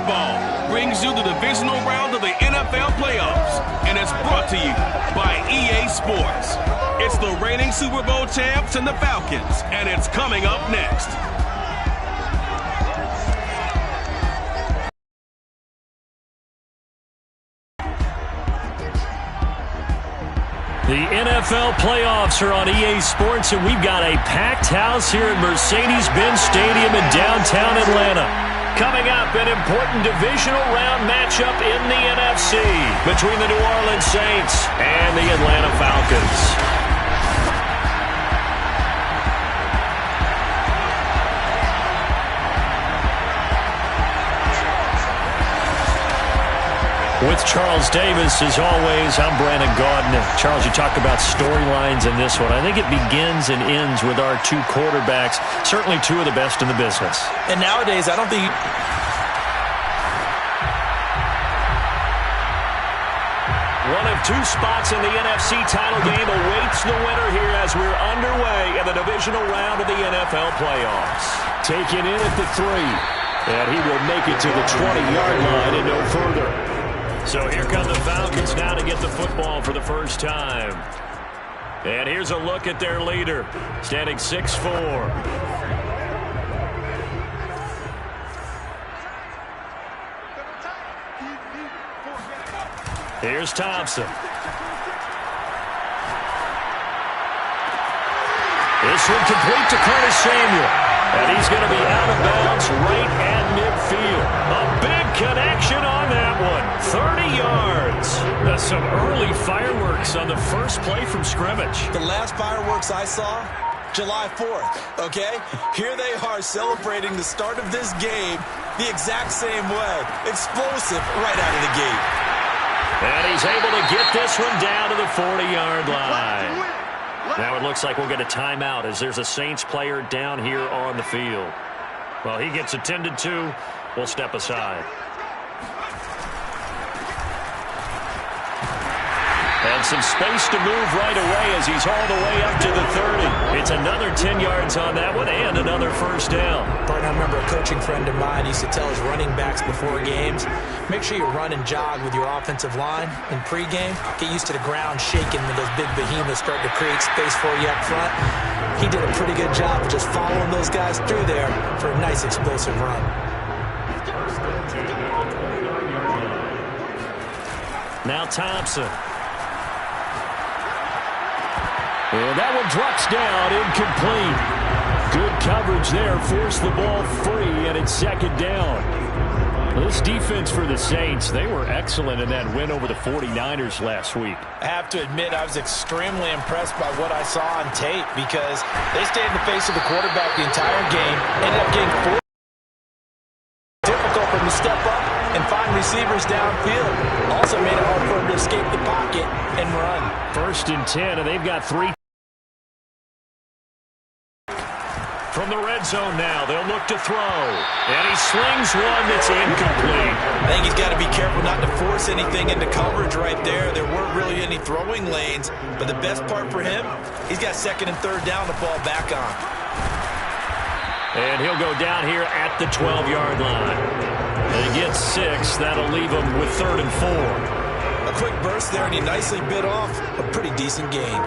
football brings you the divisional round of the NFL playoffs, and it's brought to you by EA Sports. It's the reigning Super Bowl champs and the Falcons, and it's coming up next. The NFL playoffs are on EA Sports, and we've got a packed house here at Mercedes-Benz Stadium in downtown Atlanta. Coming up, an important divisional round matchup in the NFC between the New Orleans Saints and the Atlanta Falcons. With Charles Davis, as always, I'm Brandon Gaudin. Charles, you talk about storylines in this one. I think it begins and ends with our two quarterbacks, certainly two of the best in the business. And nowadays, I don't think One of two spots in the NFC title game awaits the winner here as we're underway in the divisional round of the NFL playoffs. Taken in at the 3, and he will make it to the 20-yard line and no further. So here come the Falcons now to get the football for the first time. And here's a look at their leader, standing 6'4". Here's Thompson. This one complete to Curtis Samuel. And he's going to be out of bounds right at midfield. A big connection on that one. 30 yards. That's some early fireworks on the first play from scrimmage. the last fireworks I saw, July 4th, okay? Here they are celebrating the start of this game the exact same way. Explosive right out of the gate. And he's able to get this one down to the 40-yard line. Now it looks like we'll get a timeout as there's a Saints player down here on the field. Well, he gets attended to. We'll step aside. And some space to move right away as he's all the way up to the 30. It's another 10 yards on that one and another first down. I remember a coaching friend of mine used to tell his running backs before games, make sure you run and jog with your offensive line in pregame. Get used to the ground shaking when those big behemoths start to create space for you up front. He did a pretty good job of just following those guys through there for a nice explosive run. Now Thompson. And that one drops down, incomplete. Good coverage there, forced the ball free, and it's second down. This defense for the Saints, they were excellent in that win over the 49ers last week. I have to admit, I was extremely impressed by what I saw on tape because they stayed in the face of the quarterback the entire game, ended up getting difficult for him to step up and find receivers downfield. Also made it hard for him to escape the pocket and run. 1st and 10, and they've got 3. From the red zone now, they'll look to throw. And he slings one that's incomplete. I think he's got to be careful not to force anything into coverage right there. There weren't really any throwing lanes, but the best part for him, he's got 2nd and 3rd down to fall back on. And he'll go down here at the 12-yard line. They get 6. That'll leave him with 3rd and 4. A quick burst there, and he nicely bit off a pretty decent gain.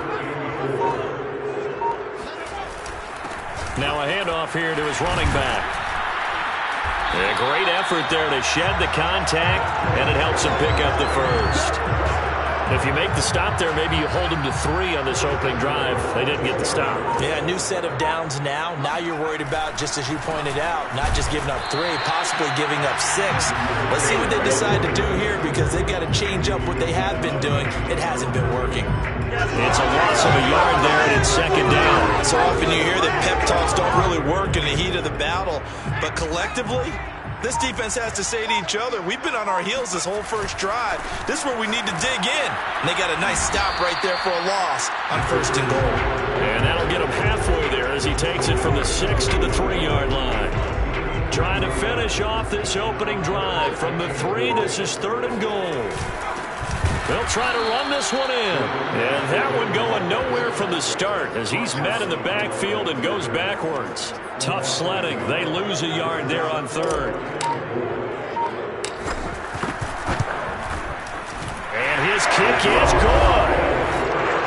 Now a handoff here to his running back. A great effort there to shed the contact, and it helps him pick up the first. If you make the stop there, maybe you hold him to 3 on this opening drive. They didn't get the stop. Yeah, new set of downs now. Now you're worried about, just as you pointed out, not just giving up 3, possibly giving up 6. Let's see what they decide to do here because they've got to change up what they have been doing. It hasn't been working. It's a loss of a yard there, and it's 2nd down. So often you hear that pep talks don't really work in the heat of the battle, but collectively, this defense has to say to each other, we've been on our heels this whole first drive. This is where we need to dig in. And they got a nice stop right there for a loss on 1st and goal. And that'll get him halfway there as he takes it from the 6 to the 3-yard line. Trying to finish off this opening drive from the 3. This is 3rd and goal. They'll try to run this one in. And that one going nowhere from the start as he's met in the backfield and goes backwards. Tough sledding. They lose a yard there on 3rd. kick is good.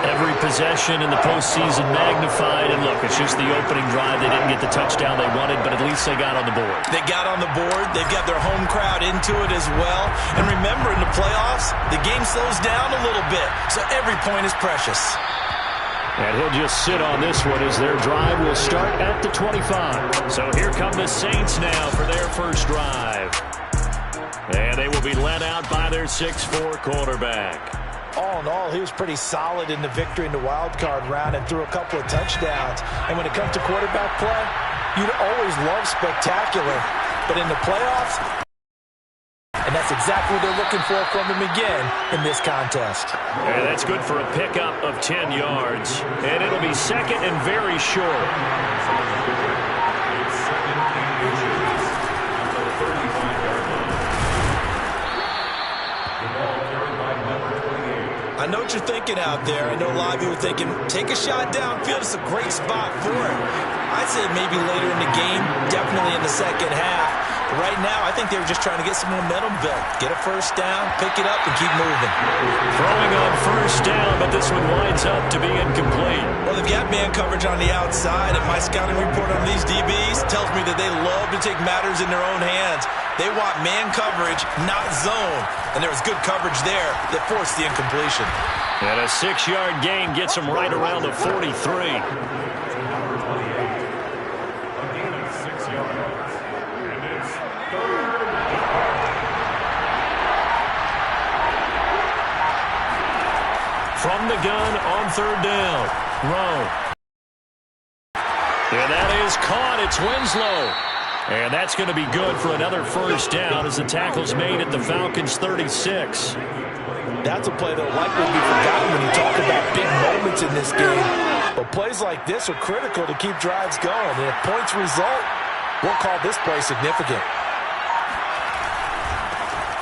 Every possession in the postseason magnified. And look, it's just the opening drive. They didn't get the touchdown they wanted, but at least they got on the board. They got on the board. They've got their home crowd into it as well. And remember, in the playoffs, the game slows down a little bit, so every point is precious. And he'll just sit on this one as their drive will start at the 25. So here come the Saints now for their first drive. And they will be led out by their 6'4" quarterback. All in all, he was pretty solid in the victory in the wild card round and threw a couple of touchdowns. And when it comes to quarterback play, you'd always love spectacular. But in the playoffs, and that's exactly what they're looking for from him again in this contest. And that's good for a pickup of 10 yards. And it'll be second and very short. I know what you're thinking out there. I know a lot of you are thinking, take a shot downfield. It's a great spot for it. I'd say maybe later in the game, definitely in the second half. But right now, I think they were just trying to get some momentum built. Get a first down, pick it up, and keep moving. Throwing on first down, but this one winds up to be incomplete. Well, they've got man coverage on the outside, and my scouting report on these DBs tells me that they love to take matters in their own hands. They want man coverage, not zone. And there was good coverage there that forced the incompletion. And a 6-yard gain gets them right around the 43. From the gun on third down. Rowe. And that is caught. It's Winslow. And that's going to be good for another first down as the tackle's made at the Falcons' 36. That's a play that will likely be forgotten when you talk about big moments in this game. But plays like this are critical to keep drives going. And if points result, we'll call this play significant.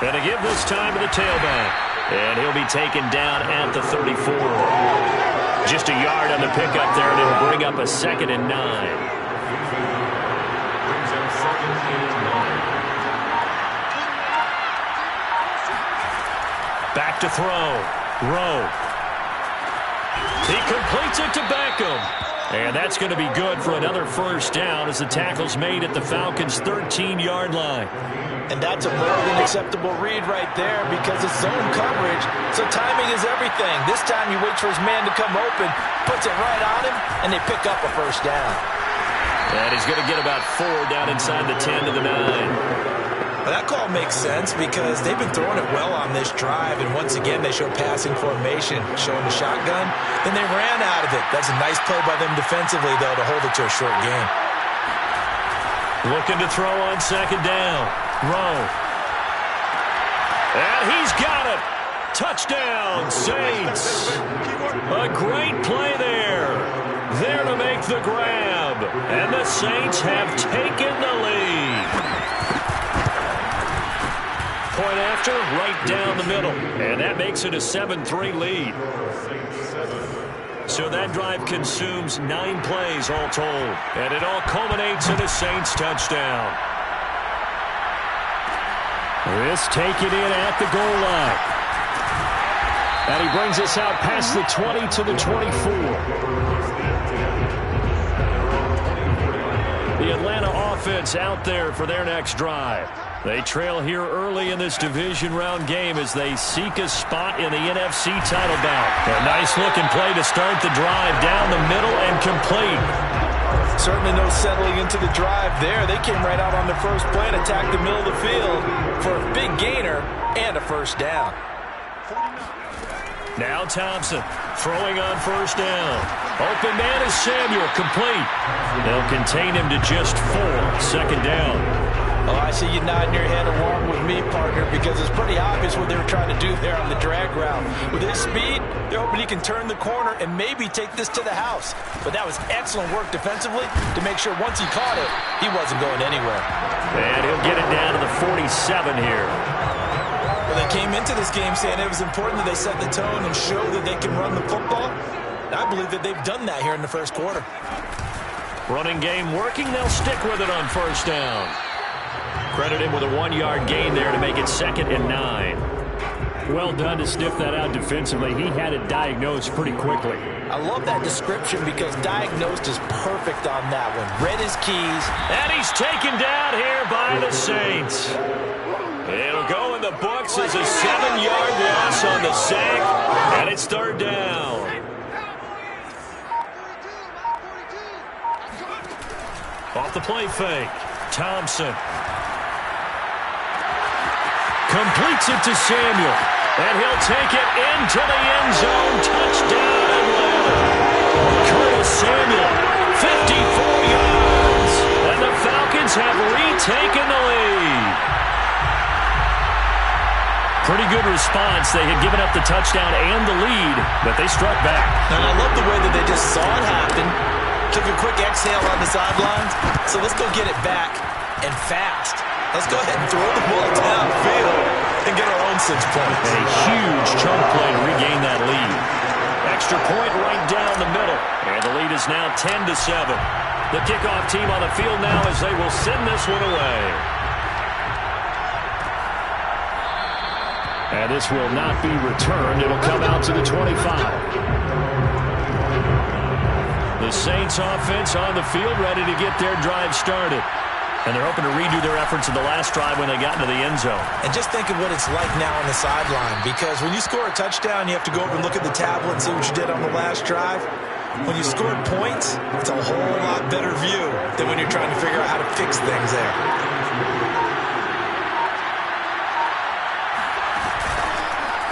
And to give this time to the tailback. And he'll be taken down at the 34. Just a yard on the pickup there, and it'll bring up a 2nd and 9. Back to throw. Rowe. He completes it to Beckham. And that's going to be good for another first down as the tackle's made at the Falcons' 13-yard line. And that's a more than acceptable read right there because it's zone coverage, so timing is everything. This time he waits for his man to come open, puts it right on him, and they pick up a first down. And he's going to get about 4 down inside the 10 to the 9. Well, that call makes sense because they've been throwing it well on this drive, and once again they show passing formation, showing the shotgun. Then they ran out of it. That's a nice play by them defensively, though, to hold it to a short game. Looking to throw on second down. Rowe. And he's got it. Touchdown, Saints. A great play there. There to make the grab. And the Saints have taken the lead. Point after, right down the middle. And that makes it a 7-3 lead. So that drive consumes 9 plays all told. And it all culminates in a Saints touchdown. This taken in at the goal line. And he brings us out past the 20 to the 24. The Atlanta offense out there for their next drive. They trail here early in this division round game as they seek a spot in the NFC title bout. A nice-looking play to start the drive down the middle and complete. Certainly no settling into the drive there. They came right out on the first play and attacked the middle of the field for a big gainer and a first down. Now Thompson throwing on first down. Open man is Samuel, complete. They'll contain him to just 4, second down. Oh, I see you nodding your head along with me, partner, because it's pretty obvious what they were trying to do there on the drag route. With his speed, they're hoping he can turn the corner and maybe take this to the house. But that was excellent work defensively to make sure once he caught it, he wasn't going anywhere. And he'll get it down to the 47 here. Well, they came into this game saying it was important that they set the tone and show that they can run the football. And I believe that they've done that here in the first quarter. Running game working, they'll stick with it on first down. Credit him with a 1-yard gain there to make it 2nd and 9. Well done to sniff that out defensively. He had it diagnosed pretty quickly. I love that description because diagnosed is perfect on that one. Read his keys. And he's taken down here by the Saints. It'll go in the books as a 7-yard loss on the sack, and it's third down. Off the play fake, Thompson. Completes it to Samuel. And he'll take it into the end zone. Touchdown, Atlanta. Curtis Samuel, 54 yards. And the Falcons have retaken the lead. Pretty good response. They had given up the touchdown and the lead, but they struck back. And I love the way that they just saw it happen. Took a quick exhale on the sidelines. So let's go get it back and fast. Let's go ahead and throw the ball downfield and get our own 6 points. A huge chunk play to regain that lead. Extra point right down the middle. And the lead is now 10-7. The kickoff team on the field now as they will send this one away. And this will not be returned. It'll come out to the 25. The Saints offense on the field ready to get their drive started. And they're hoping to redo their efforts in the last drive when they got into the end zone. And just think of what it's like now on the sideline. Because when you score a touchdown, you have to go over and look at the tablet and see what you did on the last drive. When you scored points, it's a whole lot better view than when you're trying to figure out how to fix things there.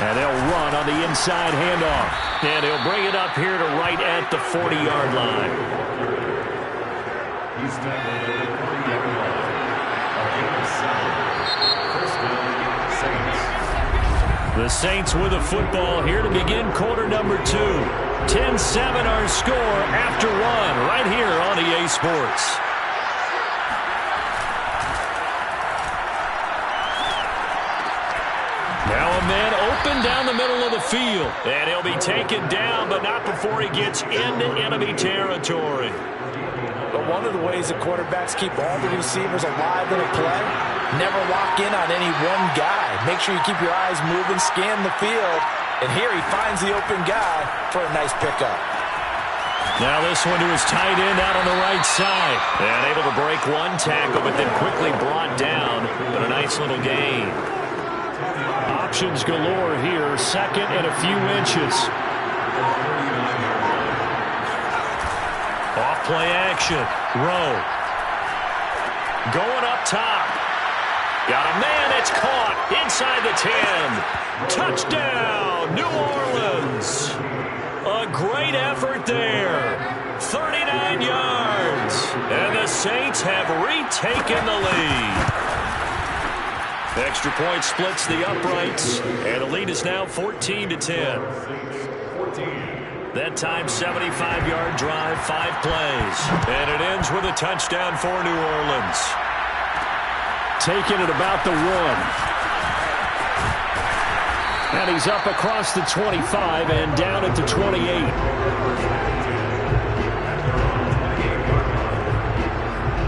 And they'll run on the inside handoff. And he'll bring it up here to right at the 40-yard line. The Saints with a football here to begin quarter number 2. 10-7 our score after one right here on EA Sports. Now a man open down the middle of the field. And he'll be taken down, but not before he gets into enemy territory. But one of the ways that quarterbacks keep all the receivers alive in a play, never lock in on any one guy. Make sure you keep your eyes moving, scan the field. And here he finds the open guy for a nice pickup. Now this one to his tight end out on the right side. And able to break one tackle, but then quickly brought down. But a nice little gain. Options galore here. Second and a few inches. Off play action. Rowe. Going up top. Got a man. It's caught inside the 10. Touchdown, New Orleans. A great effort there. 39 yards. And the Saints have retaken the lead. Extra point splits the uprights. And the lead is now 14-10. That time, 75-yard drive, 5 plays. And it ends with a touchdown for New Orleans. Taking it about the 1. And he's up across the 25 and down at the 28.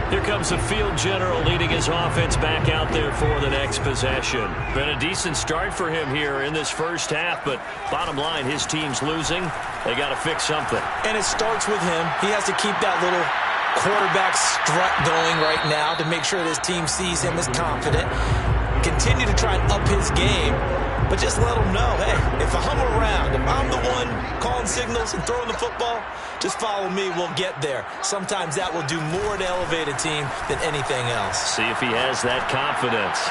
Here comes the field general leading his offense back out there for the next possession. Been a decent start for him here in this first half, but bottom line, his team's losing. They got to fix something. And it starts with him. He has to keep that little quarterback strut going right now to make sure that his team sees him as confident. Continue to try and up his game, but just let him know, hey, if I'm around, if I'm the one calling signals and throwing the football, just follow me, we'll get there. Sometimes that will do more to elevate a team than anything else. See if he has that confidence.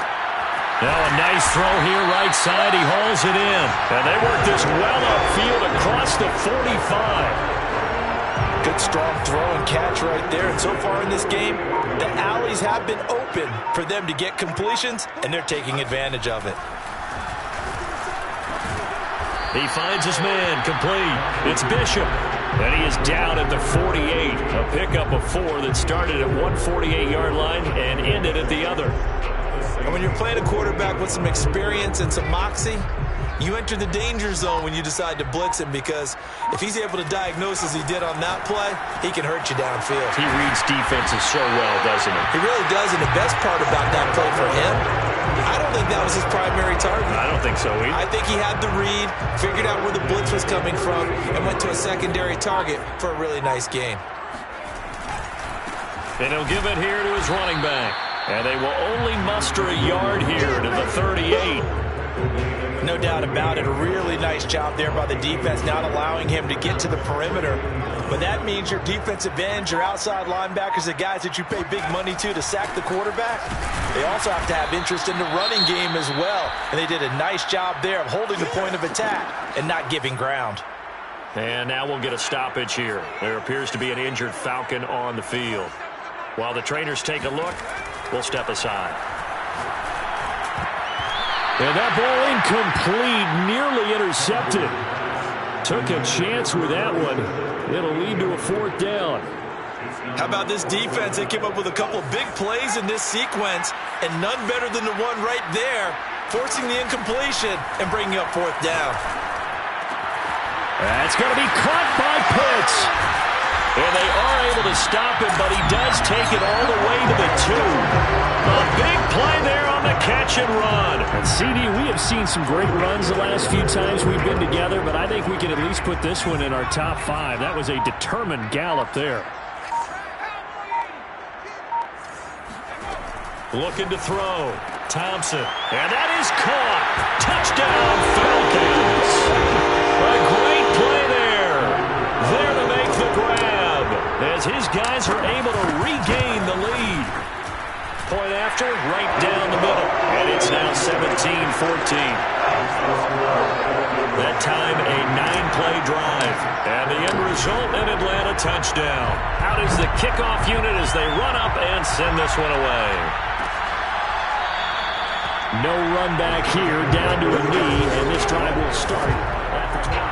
Now a nice throw here right side. He hauls it in. And they work this well upfield across the 45. Good strong throw and catch right there. And so far in this game, the alleys have been open for them to get completions, and they're taking advantage of it. He finds his man complete. It's Bishop. And he is down at the 48. A pickup of 4 that started at one 48-yard line and ended at the other. And when you're playing a quarterback with some experience and some moxie, you enter the danger zone when you decide to blitz him, because if he's able to diagnose as he did on that play, he can hurt you downfield. He reads defenses so well, doesn't he? He really does, and the best part about that play for him, I don't think that was his primary target. I don't think so either. I think he had the read, figured out where the blitz was coming from, and went to a secondary target for a really nice gain. And he'll give it here to his running back. And they will only muster a yard here to the 38. No doubt about it. A really nice job there by the defense, not allowing him to get to the perimeter. But that means your defensive ends, your outside linebackers, the guys that you pay big money to sack the quarterback, they also have to have interest in the running game as well. And they did a nice job there of holding the point of attack and not giving ground. And now we'll get a stoppage here. There appears to be an injured Falcon on the field. While the trainers take a look, we'll step aside. And that ball incomplete, nearly intercepted. Took a chance with that one. It'll lead to a 4th down. How about this defense? They came up with a couple big plays in this sequence, and none better than the one right there, forcing the incompletion and bringing up 4th down. That's going to be caught by Pitts. And they are able to stop him, but he does take it all the way to the 2. A big play there on the catch and run. And CD, we have seen some great runs the last few times we've been together, but I think we can at least put this one in our top 5. That was a determined gallop there. Looking to throw. Thompson. And that is caught. Touchdown, Falcons. A great play there. There to make the grab, as his guys are able to regain the lead. Point after, right down the middle. And it's now 17-14. That time, a 9-play drive. And the end result, an Atlanta touchdown. Out is the kickoff unit as they run up and send this one away. No run back here, down to a knee, and this drive will start at the 20.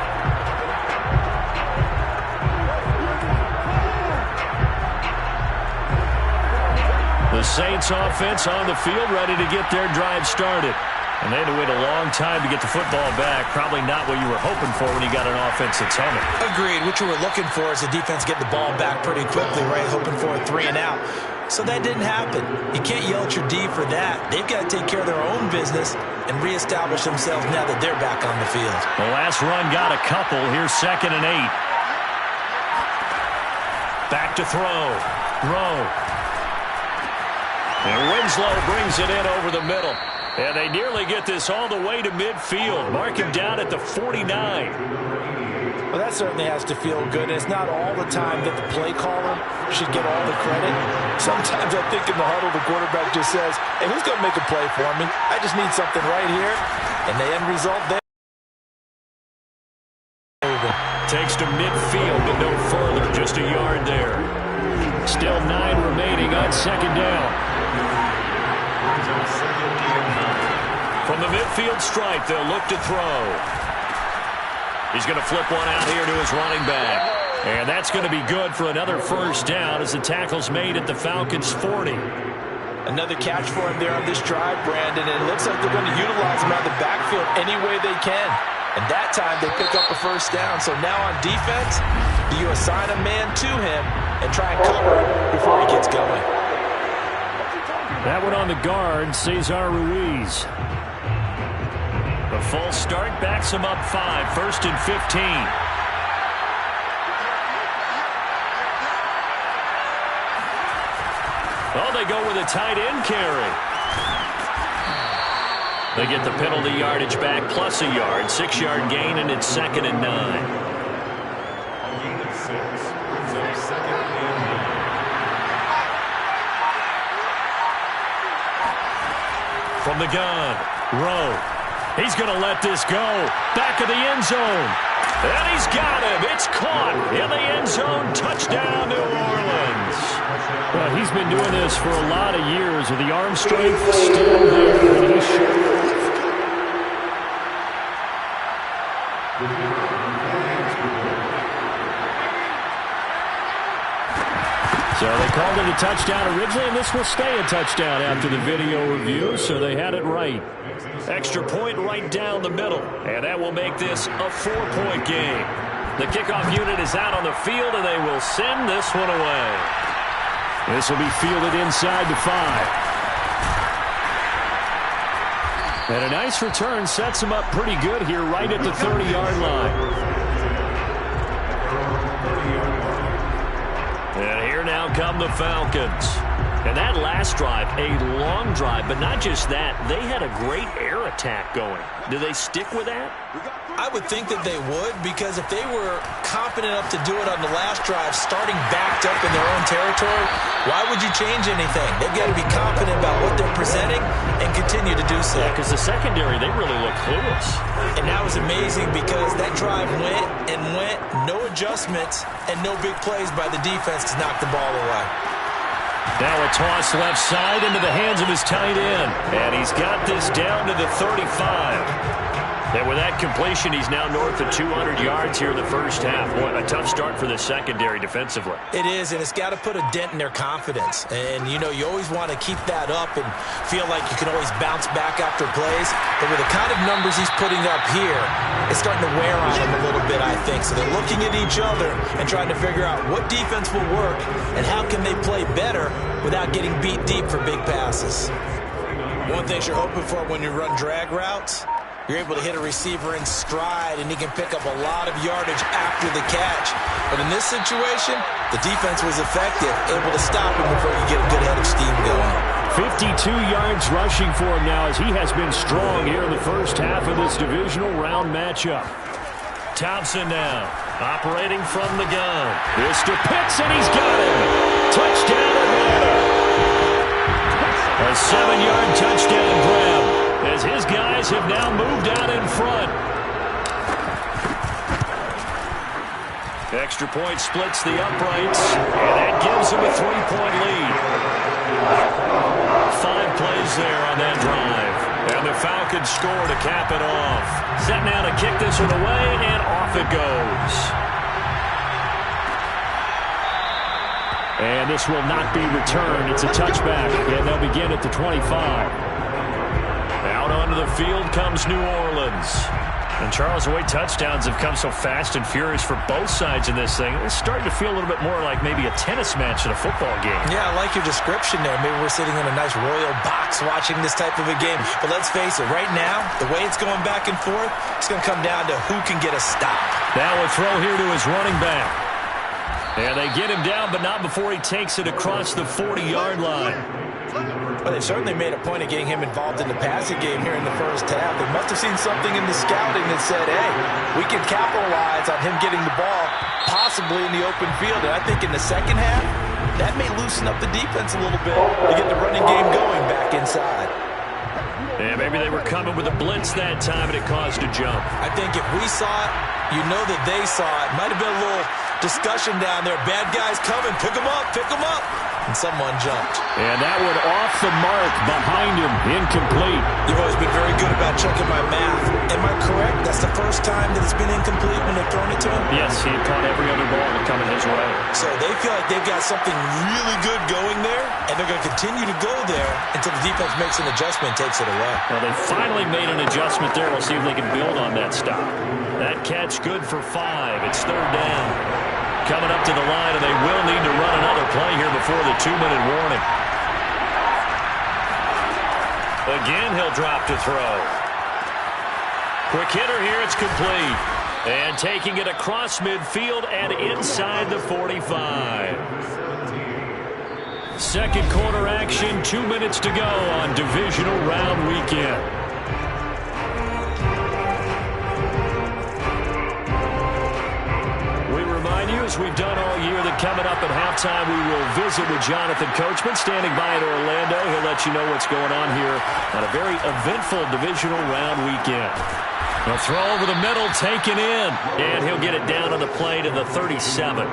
The Saints offense on the field, ready to get their drive started. And they had to wait a long time to get the football back. Probably not what you were hoping for when you got an offense that's humming. Agreed. What you were looking for is the defense get the ball back pretty quickly, right? Hoping for a 3 and out. So that didn't happen. You can't yell at your D for that. They've got to take care of their own business and reestablish themselves now that they're back on the field. The last run got a couple. Here's 2nd and 8. Back to throw. Rowe. And Winslow brings it in over the middle. And they nearly get this all the way to midfield. Mark him down at the 49. Well, that certainly has to feel good. It's not all the time that the play caller should get all the credit. Sometimes I think in the huddle, the quarterback just says, hey, who's going to make a play for me? I just need something right here. And the end result there. Takes to midfield, but no further. Just a yard there. Still 9 remaining on 2nd down. From the midfield stripe, they'll look to throw. He's going to flip one out here to his running back. And that's going to be good for another 1st down as the tackle's made at the Falcons' 40. Another catch for him there on this drive, Brandon. And it looks like they're going to utilize him out of the backfield any way they can. And that time they pick up a 1st down. So now on defense, do you assign a man to him and try and cover it before he gets going? That one on the guard, Cesar Ruiz. The false start backs him up 5, 1st and 15. Oh, they go with a tight end carry. They get the penalty yardage back plus a yard, 6-yard gain, and it's 2nd and 9. From the gun, Rowe. He's going to let this go. Back of the end zone. And he's got him. It's caught in the end zone. Touchdown, New Orleans. Well, he's been doing this for a lot of years with the arm strength still there. And he's So they called it a touchdown originally, and this will stay a touchdown after the video review, so they had it right. Extra point right down the middle, and that will make this a 4-point game. The kickoff unit is out on the field, and they will send this one away. This will be fielded inside the 5. And a nice return sets him up pretty good here right at the 30-yard line. And here now come the Falcons. And that last drive, a long drive, but not just that. They had a great air attack going. Do they stick with that? I would think that they would, because if they were confident enough to do it on the last drive, starting backed up in their own territory, why would you change anything? They've got to be confident about what they're presenting and continue to do so. Yeah, because the secondary, they really look clueless. And that was amazing because that drive went and went, no adjustments, and no big plays by the defense to knock the ball away. Now a toss left side into the hands of his tight end. And he's got this down to the 35. And with that completion, he's now north of 200 yards here in the first half. What a tough start for the secondary defensively. It is, and it's got to put a dent in their confidence. And, you know, you always want to keep that up and feel like you can always bounce back after plays. But with the kind of numbers he's putting up here, it's starting to wear on them a little bit, I think. So they're looking at each other and trying to figure out what defense will work and how can they play better without getting beat deep for big passes. One thing you're hoping for when you run drag routes, you're able to hit a receiver in stride, and he can pick up a lot of yardage after the catch. But in this situation, the defense was effective, able to stop him before you get a good head of steam going. 52 yards rushing for him now as he has been strong here in the first half of this divisional round matchup. Thompson now, operating from the gun. This to Pitts, and he's got him. Touchdown, Atlanta. A 7-yard touchdown grab, as his guys have now moved out in front. Extra point splits the uprights, and that gives him a 3-point lead. 5 plays there on that drive, and the Falcons score to cap it off. Set now to kick this one away, and off it goes. And this will not be returned. It's a touchback, and they'll begin at the 25. Out onto the field comes New Orleans. And Charles, the way touchdowns have come so fast and furious for both sides in this thing, it's starting to feel a little bit more like maybe a tennis match in a football game. Yeah, I like your description there. Maybe we're sitting in a nice royal box watching this type of a game. But let's face it, right now, the way it's going back and forth, it's going to come down to who can get a stop. Now a throw here to his running back. And they get him down, but not before he takes it across the 40-yard line. Well, they certainly made a point of getting him involved in the passing game here in the first half. They must have seen something in the scouting that said, hey, we can capitalize on him getting the ball possibly in the open field. And I think in the second half, that may loosen up the defense a little bit to get the running game going back inside. Yeah, maybe they were coming with a blitz that time, and it caused a jump. I think if we saw it, you know that they saw it. Might have been a little discussion down there. Bad guys coming. Pick them up. Pick them up. And someone jumped. And that one off the mark behind him. Incomplete. You've always been very good about checking my math. Am I correct? That's the first time that it's been incomplete when they've thrown it to him? Yes, he caught every other ball that coming his way. So they feel like they've got something really good going there, and they're going to continue to go there until the defense makes an adjustment and takes it away. Well, they finally made an adjustment there. We'll see if they can build on that stop. That catch good for 5. It's 3rd down. Coming up to the line, and they will need to run another play here before the 2-minute warning. Again, he'll drop to throw. Quick hitter here, it's complete. And taking it across midfield and inside the 45. Second quarter action, 2 minutes to go on divisional round weekend. As we've done all year, that coming up at halftime, we will visit with Jonathan Coachman standing by in Orlando. He'll let you know what's going on here on a very eventful divisional round weekend. A throw over the middle, taken in, and he'll get it down on the play to the 37.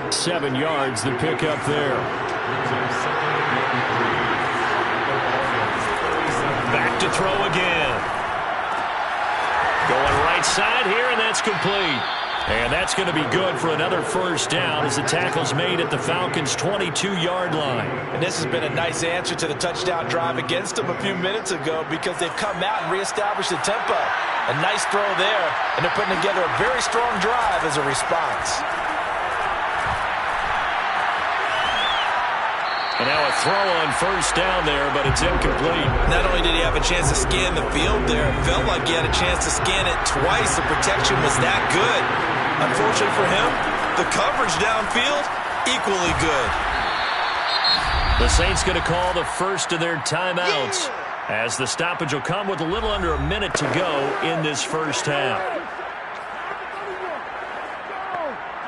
7 yards, the pickup there. Back to throw again. Going right side here, and that's complete. And that's going to be good for another first down as the tackle's made at the Falcons' 22-yard line. And this has been a nice answer to the touchdown drive against them a few minutes ago because they've come out and reestablished the tempo. A nice throw there, and they're putting together a very strong drive as a response. And now a throw on first down there, but it's incomplete. Not only did he have a chance to scan the field there, it felt like he had a chance to scan it twice. The protection was that good. Unfortunately for him, the coverage downfield, equally good. The Saints going to call the first of their timeouts as the stoppage will come with a little under a minute to go in this first half.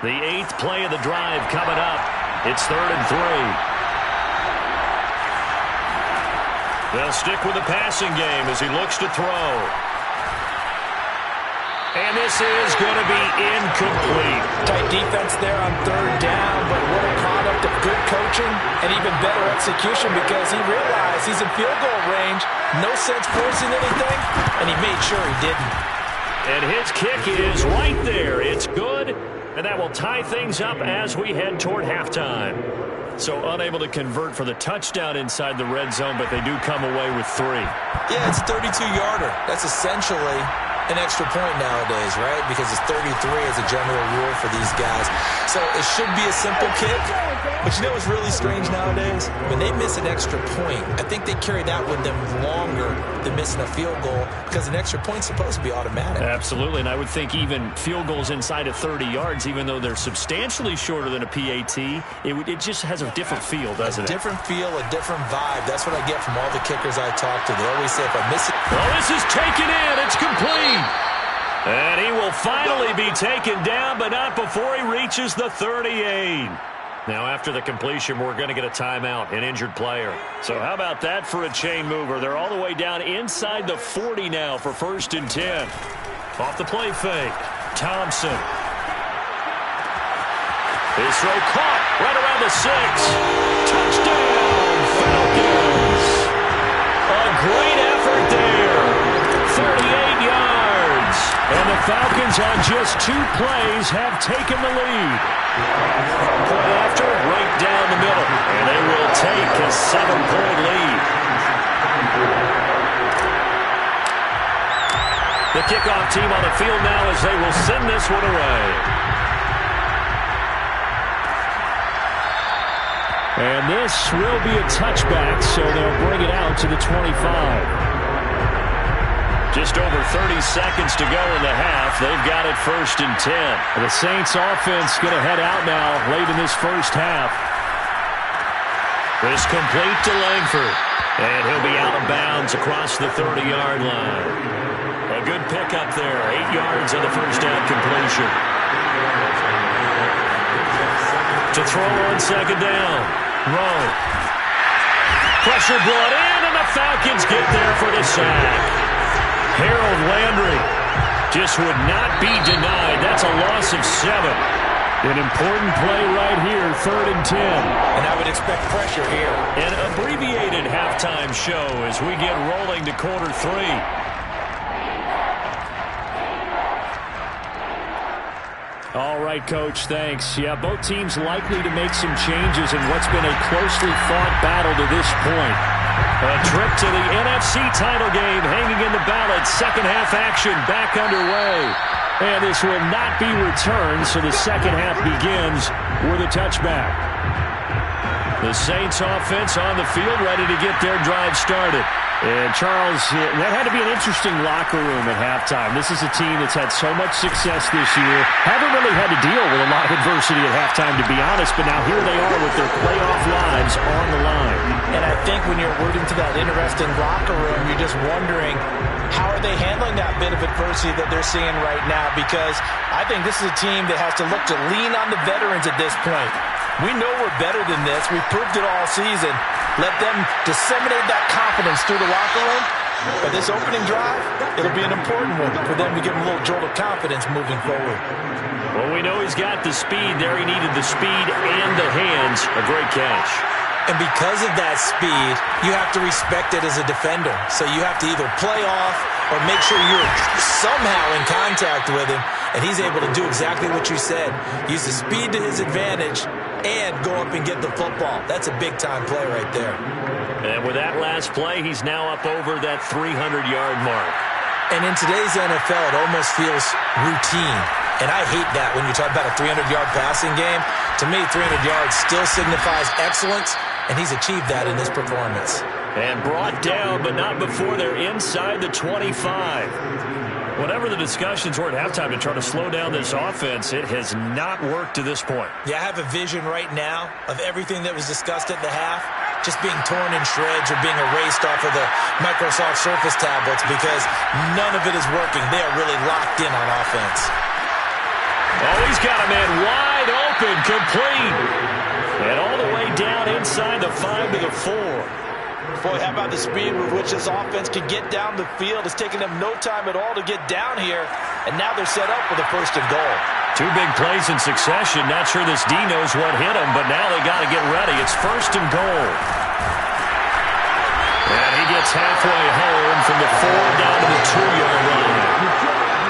The 8th play of the drive coming up. It's 3rd and 3. They'll stick with the passing game as he looks to throw. And this is going to be incomplete. Tight defense there on 3rd down, but what a product of good coaching and even better execution because he realized he's in field goal range. No sense forcing anything, and he made sure he didn't. And his kick is right there. It's good, and that will tie things up as we head toward halftime. So unable to convert for the touchdown inside the red zone, but they do come away with 3. Yeah, it's a 32-yarder. That's essentially an extra point nowadays, right? Because it's 33 as a general rule for these guys. So it should be a simple kick. But you know what's really strange nowadays? When they miss an extra point, I think they carry that with them longer than missing a field goal because an extra point's supposed to be automatic. Absolutely, and I would think even field goals inside of 30 yards, even though they're substantially shorter than a PAT, it just has a different feel, doesn't it? A different feel, a different vibe. That's what I get from all the kickers I talk to. They always say, if I miss it... Well, this is taken in. It's complete. And he will finally be taken down, but not before he reaches the 38. Now, after the completion, we're going to get a timeout, an injured player. So how about that for a chain mover? They're all the way down inside the 40 now for 1st and 10. Off the play fake, Thompson. His throw caught right around the 6. Touchdown, Falcons. A great effort there. 38 yards. And the Falcons on just 2 plays have taken the lead. Play after, right down the middle. And they will take a 7-point lead. The kickoff team on the field now as they will send this one away. And this will be a touchback, so they'll bring it out to the 25. Just over 30 seconds to go in the half. They've got it 1st and 10. The Saints offense going to head out now late in this first half. This complete to Langford. And he'll be out of bounds across the 30-yard line. A good pickup there. 8 yards on the first down completion. To throw on 2nd down. Rowe. Pressure brought in, and the Falcons get there for the sack. Harold Landry just would not be denied. That's a loss of 7. An important play right here, 3rd and 10. And I would expect pressure here. An abbreviated halftime show as we get rolling to quarter 3. All right, Coach, thanks. Yeah, both teams likely to make some changes in what's been a closely fought battle to this point. A trip to the NFC title game hanging in the balance. Second half action back underway. And this will not be returned, so the second half begins with a touchback. The Saints offense on the field ready to get their drive started. And Charles, that had to be an interesting locker room at halftime. This is a team that's had so much success this year. Haven't really had to deal with a lot of adversity at halftime, to be honest, but now here they are with their playoff lives on the line. And I think when you're alluding to that interesting locker room, you're just wondering, how are they handling that bit of adversity that they're seeing right now? Because I think this is a team that has to look to lean on the veterans at this point. We know we're better than this. We've proved it all season. Let them disseminate that confidence through the locker room. But this opening drive, it'll be an important one for them to give them a little jolt of confidence moving forward. Well, we know he's got the speed there. He needed the speed and the hands. A great catch. And because of that speed, you have to respect it as a defender. So you have to either play off or make sure you're somehow in contact with him. And he's able to do exactly what you said. Use the speed to his advantage and go up and get the football. That's a big-time play right there. And with that last play, he's now up over that 300-yard mark. And in today's NFL, it almost feels routine. And I hate that when you talk about a 300-yard passing game. To me, 300 yards still signifies excellence, and he's achieved that in this performance. And brought down, but not before they're inside the 25. Whatever the discussions were at halftime to try to slow down this offense, it has not worked to this point. Yeah, I have a vision right now of everything that was discussed at the half just being torn in shreds or being erased off of the Microsoft Surface tablets because none of it is working. They are really locked in on offense. Oh, he's got a man wide open, complete. And all the way down inside the 5 to the 4. Boy, how about the speed with which this offense can get down the field? It's taken them no time at all to get down here, and now they're set up for the 1st and goal. 2 big plays in succession. Not sure this D knows what hit him, but now they got to get ready. It's 1st and goal. And he gets halfway home from the 4 down to the 2-yard line.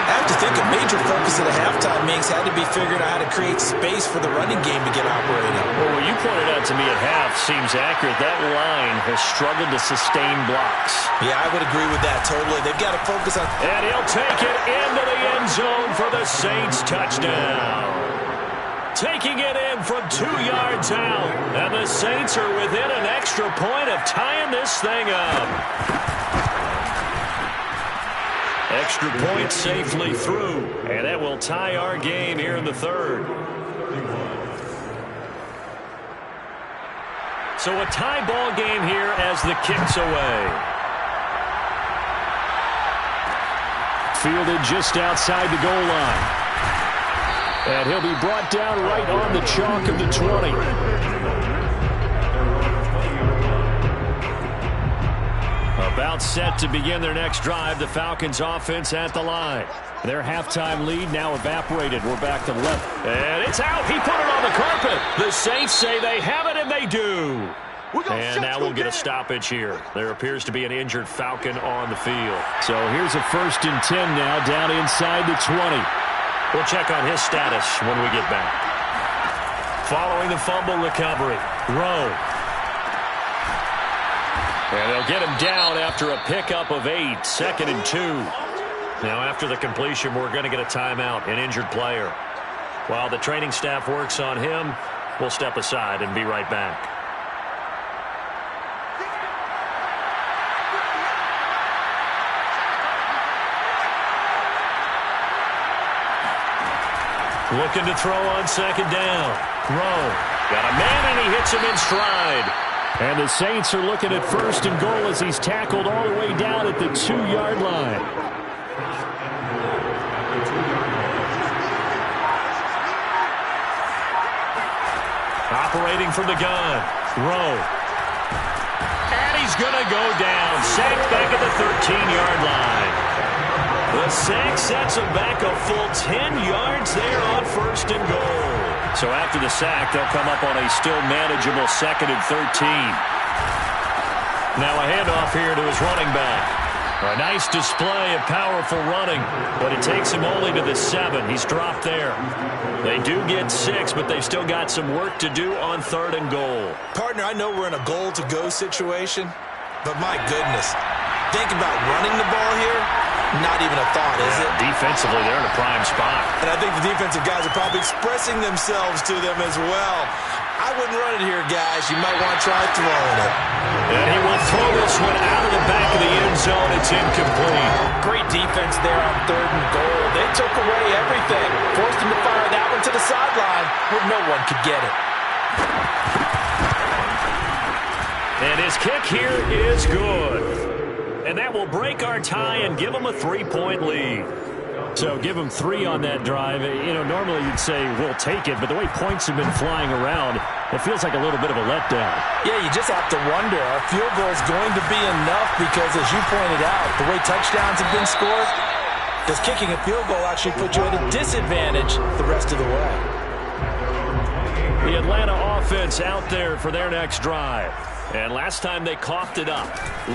I have to think a major focus of the halftime meetings had to be figuring out how to create space for the running game to get operating. Well, what you pointed out to me at half seems accurate. That line has struggled to sustain blocks. Yeah, I would agree with that totally. They've got to focus on... And he'll take it into the end zone for the Saints touchdown. Taking it in from 2 yards out. And the Saints are within an extra point of tying this thing up. Extra point safely through, and that will tie our game here in the 3rd. So a tie ball game here as the kick's away. Fielded just outside the goal line. And he'll be brought down right on the chalk of the 20. About set to begin their next drive. The Falcons offense at the line. Their halftime lead now evaporated. We're back to left. And it's out. He put it on the carpet. The Saints say they have it, and they do. And now we'll get a stoppage here. There appears to be an injured Falcon on the field. So here's a 1st and 10 now down inside the 20. We'll check on his status when we get back. Following the fumble recovery, Rowe. And they'll get him down after a pickup of 8, 2nd and 2. Now after the completion, we're going to get a timeout, an injured player. While the training staff works on him, we'll step aside and be right back. Looking to throw on 2nd down. Rowe got a man, and he hits him in stride. And the Saints are looking at 1st and goal as he's tackled all the way down at the 2-yard line. Operating from the gun, Rowe. And he's going to go down. Sacked back at the 13-yard line. The sack sets him back a full 10 yards there on 1st and goal. So after the sack, they'll come up on a still manageable 2nd and 13. Now a handoff here to his running back. A nice display of powerful running, but it takes him only to the 7. He's dropped there. They do get 6, but they've still got some work to do on 3rd and goal. Partner, I know we're in a goal-to-go situation, but my goodness, think about running the ball here. Not even a thought, is it? Defensively, they're in a prime spot. And I think the defensive guys are probably expressing themselves to them as well. I wouldn't run it here, guys. You might want to try throwing it. And he will throw this one out of the back of the end zone. It's incomplete. Great defense there on 3rd and goal. They took away everything. Forced him to fire that one to the sideline where no one could get it. And his kick here is good. And that will break our tie and give them a 3-point lead. So give them 3 on that drive. You know, normally you'd say we'll take it, but the way points have been flying around, it feels like a little bit of a letdown. Yeah, you just have to wonder, are field goals going to be enough? Because as you pointed out, the way touchdowns have been scored, does kicking a field goal actually put you at a disadvantage the rest of the way? The Atlanta offense out there for their next drive. And last time they coughed it up,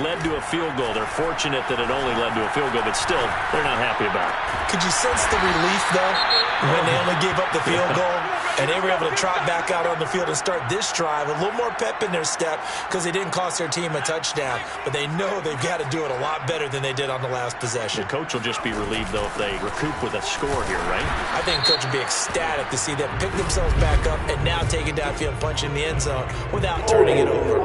led to a field goal. They're fortunate that it only led to a field goal, but still, they're not happy about it. Could you sense the relief, though, when they only gave up the field goal? And they were able to trot back out on the field and start this drive. A little more pep in their step because they didn't cost their team a touchdown. But they know they've got to do it a lot better than they did on the last possession. The coach will just be relieved, though, if they recoup with a score here, right? I think the coach will be ecstatic to see them pick themselves back up and now take it downfield and punch in the end zone without turning it over.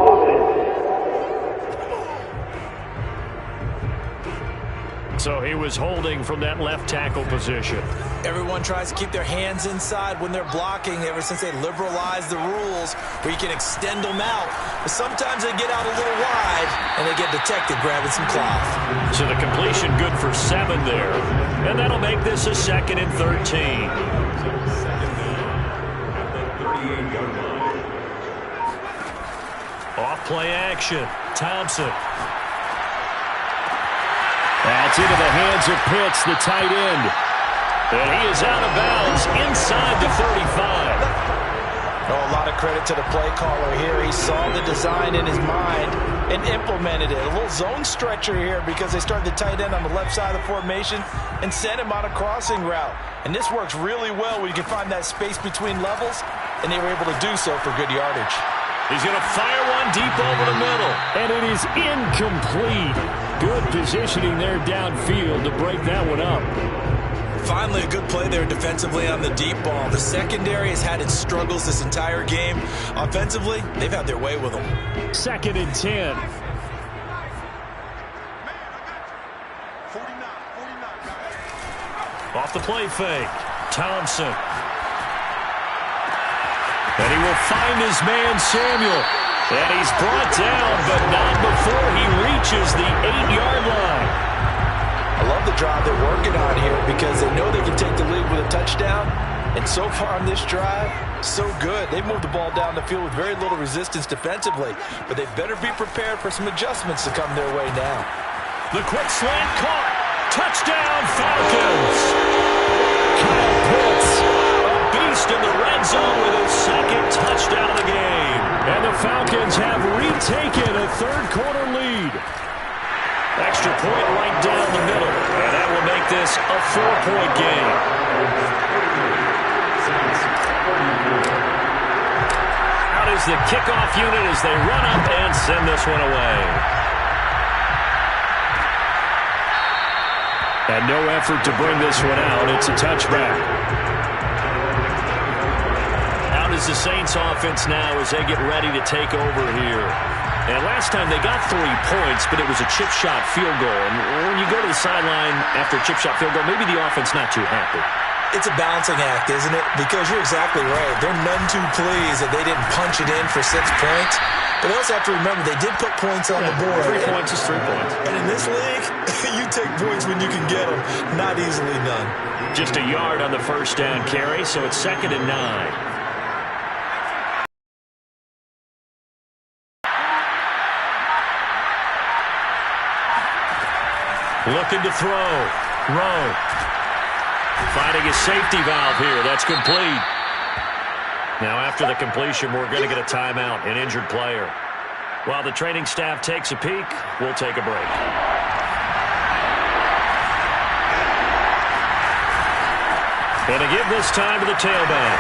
So he was holding from that left tackle position. Everyone tries to keep their hands inside when they're blocking ever since they liberalized the rules where you can extend them out. But sometimes they get out a little wide and they get detected grabbing some cloth. So the completion good for 7 there. And that'll make this a 2nd and 13. Off play action. Thompson. That's into the hands of Pitts, the tight end. And he is out of bounds inside the 35. Oh, a lot of credit to the play caller here. He saw the design in his mind and implemented it. A little zone stretcher here because they started the tight end on the left side of the formation and sent him on a crossing route. And this works really well when you can find that space between levels, and they were able to do so for good yardage. He's going to fire one deep over the middle. And it is incomplete. Good positioning there downfield to break that one up. Finally, a good play there defensively on the deep ball. The secondary has had its struggles this entire game. Offensively, they've had their way with them. 2nd and 10. Off the play fake. Thompson. And he will find his man, Samuel. And he's brought down, but not before he reaches the 8-yard line. I love the drive they're working on here because they know they can take the lead with a touchdown. And so far on this drive, so good. They moved the ball down the field with very little resistance defensively. But they better be prepared for some adjustments to come their way now. The quick slant caught. Touchdown, Falcons. Kyle Pitts, a beast in the red zone with his 2nd touchdown of the game. And the Falcons have retaken a 3rd-quarter lead. Extra point right down the middle. And that will make this a 4-point game. Out is the kickoff unit as they run up and send this one away. And no effort to bring this one out. It's a touchback. Out is the Saints offense now as they get ready to take over here. And last time they got 3 points, but it was a chip shot field goal. And when you go to the sideline after a chip shot field goal, maybe the offense not too happy. It's a balancing act, isn't it? Because you're exactly right. They're none too pleased that they didn't punch it in for 6 points. But they also have to remember they did put points on the board. 3 points is 3 points. And in this league, you take points when you can get them. Not easily done. Just a yard on the first down carry, so it's 2nd and 9. Looking to throw. Rowe. Finding his safety valve here. That's complete. Now after the completion, we're going to get a timeout, an injured player. While the training staff takes a peek, we'll take a break. And to give this time to the tailback.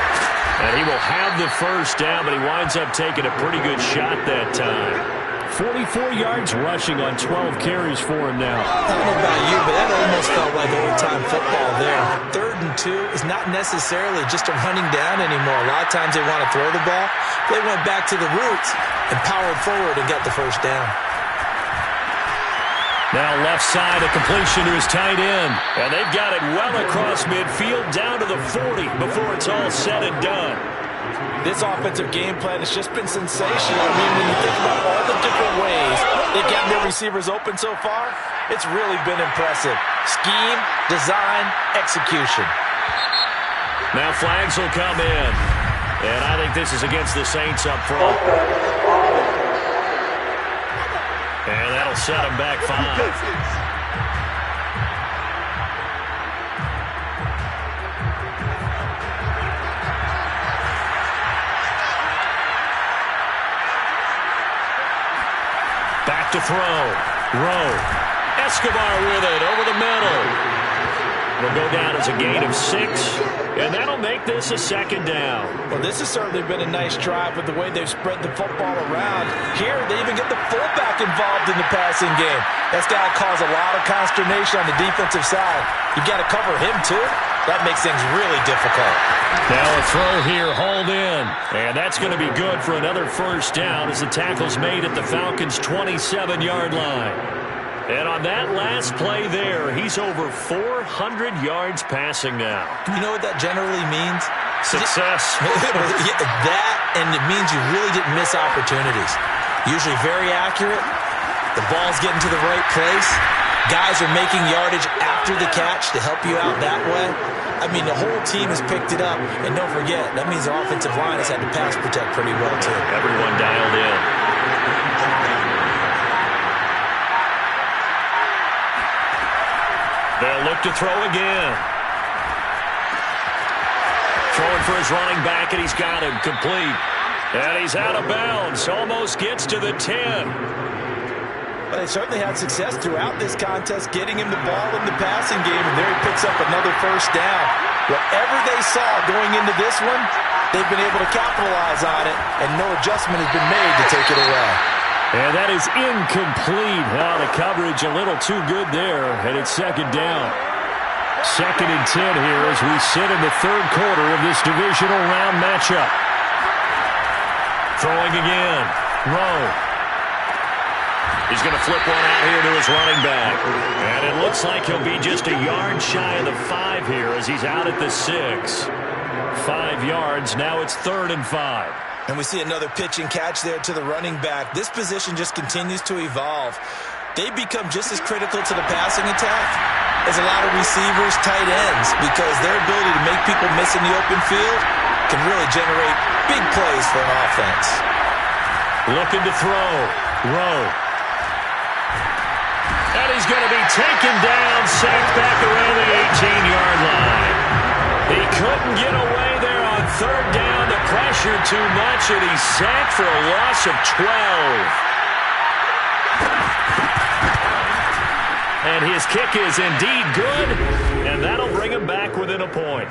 And he will have the first down, but he winds up taking a pretty good shot that time. 44 yards rushing on 12 carries for him now. I don't know about you, but that almost felt like old-time football there. 3rd and 2 is not necessarily just a running down anymore. A lot of times they want to throw the ball. They went back to the roots and powered forward and got the first down. Now left side, a completion to his tight end. And they've got it well across midfield down to the 40 before it's all said and done. This offensive game plan has just been sensational. I mean, when you think about all the different ways they've gotten their receivers open so far, it's really been impressive. Scheme, design, execution. Now flags will come in. And I think this is against the Saints up front. And that'll set them back 5. Back to throw. Rowe. Escobar with it over the middle. It'll go down as a gain of 6. And that'll make this a second down. Well, this has certainly been a nice drive with the way they've spread the football around. Here, they even get the fullback involved in the passing game. That's got to cause a lot of consternation on the defensive side. You've got to cover him, too. That makes things really difficult. Now a throw here, hauled in. And that's going to be good for another first down as the tackle's made at the Falcons' 27-yard line. And on that last play there, he's over 400 yards passing now. You know what that generally means? Success. That, and it means you really didn't miss opportunities. Usually very accurate. The ball's getting to the right place. Guys are making yardage after the catch to help you out that way. I mean, the whole team has picked it up. And don't forget, that means the offensive line has had to pass protect pretty well, too. Everyone dialed in. They'll look to throw again. Throwing for his running back, and he's got him complete. And he's out of bounds. Almost gets to the 10. But they certainly had success throughout this contest, getting him the ball in the passing game, and there he picks up another first down. Whatever they saw going into this one, they've been able to capitalize on it, and no adjustment has been made to take it away. And that is incomplete. Now the coverage a little too good there, and it's second down. Second and 10 here as we sit in the third quarter of this divisional round matchup. Throwing again. Rowe. He's going to flip one out here to his running back. And it looks like he'll be just a yard shy of the 5 here as he's out at the 6. 5 yards. Now it's 3rd and 5. And we see another pitch and catch there to the running back. This position just continues to evolve. They become just as critical to the passing attack as a lot of receivers, tight ends, because their ability to make people miss in the open field can really generate big plays for an offense. Looking to throw. Rowe. And he's going to be taken down, sacked back around the 18-yard line. He couldn't get away there on 3rd down. The pressure too much, and he's sacked for a loss of 12. And his kick is indeed good, and that'll bring him back within a point.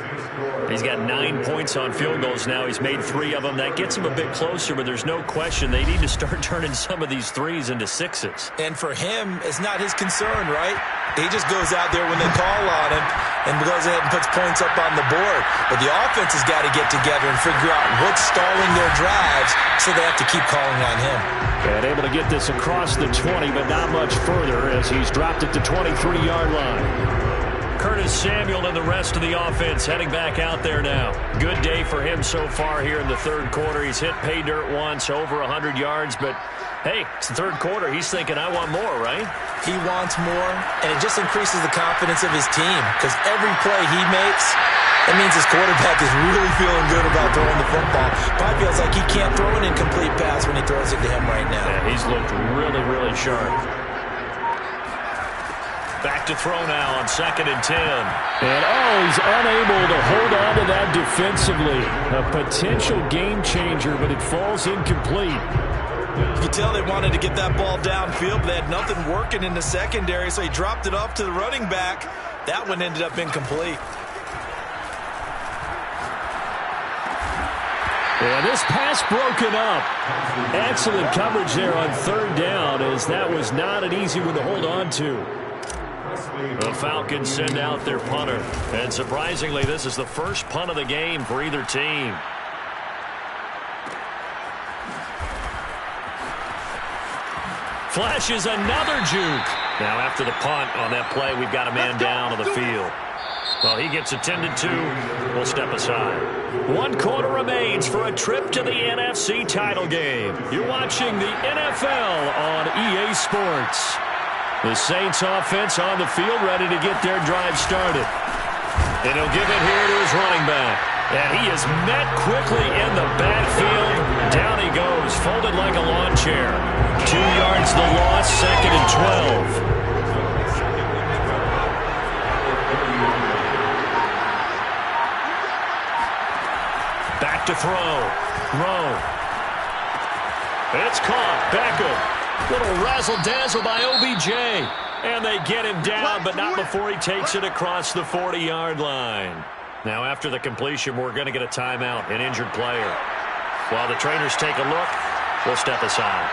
He's got 9 points on field goals now. He's made 3 of them. That gets him a bit closer, but there's no question they need to start turning some of these 3s into 6s. And for him, it's not his concern, right? He just goes out there when they call on him and goes ahead and puts points up on the board. But the offense has got to get together and figure out what's stalling their drives, so they have to keep calling on him. And able to get this across the 20, but not much further as he's dropped it to 23-yard line. Curtis Samuel and the rest of the offense heading back out there now. Good day for him so far here in the third quarter. He's hit pay dirt once, over 100 yards, but hey, it's the third quarter. He's thinking, I want more, right? He wants more, and it just increases the confidence of his team because every play he makes, that means his quarterback is really feeling good about throwing the football. Probably feels like he can't throw an incomplete pass when he throws it to him right now. Yeah, he's looked really, really sharp. Back to throw now on 2nd and 10. And he's unable to hold on to that defensively. A potential game changer, but it falls incomplete. You can tell they wanted to get that ball downfield, but they had nothing working in the secondary, so he dropped it off to the running back. That one ended up incomplete. And this pass broken up. Excellent coverage there on 3rd down, as that was not an easy one to hold on to. The Falcons send out their punter. And surprisingly, this is the first punt of the game for either team. Flashes another juke. Now after the punt on that play, we've got a man down on the field. Well, he gets attended to. We'll step aside. 1 quarter remains for a trip to the NFC title game. You're watching the NFL on EA Sports. The Saints offense on the field, ready to get their drive started. And he'll give it here to his running back. And he is met quickly in the backfield. Down he goes, folded like a lawn chair. 2 yards the loss, 2nd and 12. Back to throw. Rowe. It's caught. Beckham. Little razzle-dazzle by OBJ. And they get him down, but not before he takes it across the 40-yard line. Now, after the completion, we're going to get a timeout, an injured player. While the trainers take a look, we'll step aside.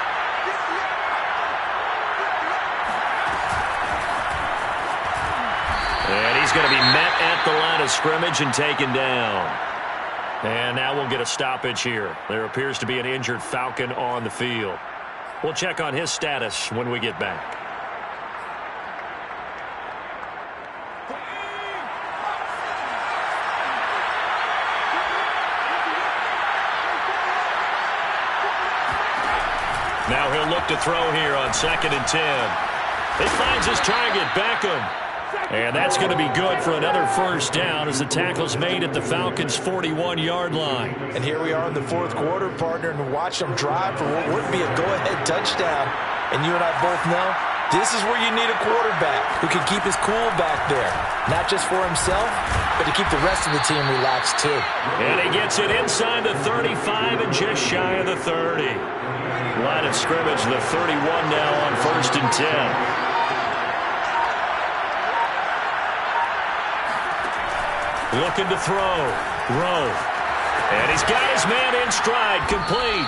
And he's going to be met at the line of scrimmage and taken down. And now we'll get a stoppage here. There appears to be an injured Falcon on the field. We'll check on his status when we get back. Now he'll look to throw here on 2nd and 10. He finds his target, Beckham. And that's going to be good for another first down as the tackle's made at the Falcons' 41-yard line. And here we are in the fourth quarter, partner, and watch them drive for what would be a go-ahead touchdown. And you and I both know this is where you need a quarterback who can keep his cool back there. Not just for himself, but to keep the rest of the team relaxed too. And he gets it inside the 35 and just shy of the 30. Line of scrimmage, the 31 now on 1st and 10. Looking to throw. Rowe. And he's got his man in stride, complete.